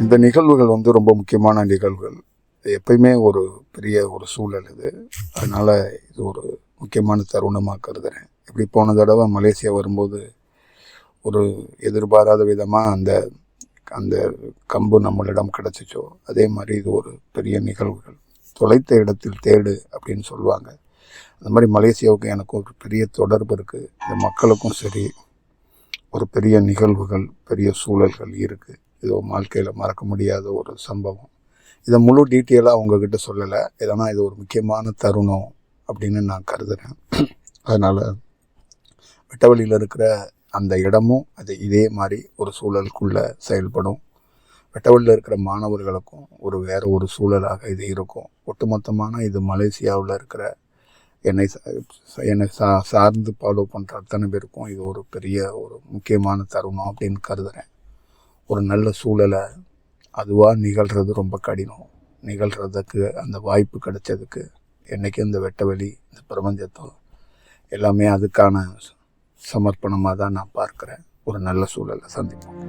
இந்த நிகழ்வுகள் ரொம்ப முக்கியமான நிகழ்வுகள். எப்பயுமே ஒரு பெரிய ஒரு சூழல் இது. அதனால் இது ஒரு முக்கியமான தருணமாக கருதுகிறேன். இப்படி போன தடவை மலேசியா வரும்போது ஒரு எதிர்பாராத விதமாக அந்த அந்த கம்பு நம்மளிடம் கிடச்சிச்சோ, அதே மாதிரி இது ஒரு பெரிய நிகழ்வுகள். தொலைத்த இடத்தில் தேடு அப்படின்னு சொல்லுவாங்க. அந்த மாதிரி மலேசியாவுக்கும் எனக்கும் ஒரு பெரிய தொடர்பு இருக்குது. இந்த மக்களுக்கும் சரி ஒரு பெரிய நிகழ்வுகள், பெரிய சூழல்கள் இருக்குது. இது வாழ்க்கையில் மறக்க முடியாத ஒரு சம்பவம். இதை முழு டீட்டெயிலாக அவங்கக்கிட்ட சொல்லலை. ஏன்னா இது ஒரு முக்கியமான தருணம் அப்படின்னு நான் கருதுகிறேன். அதனால் வெட்டவெளியில் இருக்கிற அந்த இடமும் அது இதே மாதிரி ஒரு சூழலுக்குள்ளே செயல்படும். வெட்டவெளியில் இருக்கிற மாணவர்களுக்கும் வேறு ஒரு சூழலாக இது இருக்கும். ஒட்டுமொத்தமான இது மலேசியாவில் இருக்கிற என்னை சார்ந்து ஃபாலோ பண்ணுற அத்தனை பேருக்கும் இது ஒரு பெரிய ஒரு முக்கியமான தருணம் அப்படின்னு கருதுகிறேன். ஒரு நல்ல சூழலை அதுவாக நிகழ்கிறது ரொம்ப கடினம். நிகழ்கிறதுக்கு அந்த வாய்ப்பு கிடைச்சதுக்கு என்றைக்கும் இந்த வெட்டவெளி, இந்த பிரபஞ்சத்தோ எல்லாமே அதுக்கான சமர்ப்பணமாக தான் நான் பார்க்குறேன். ஒரு நல்ல சூழலை சந்திப்போம்.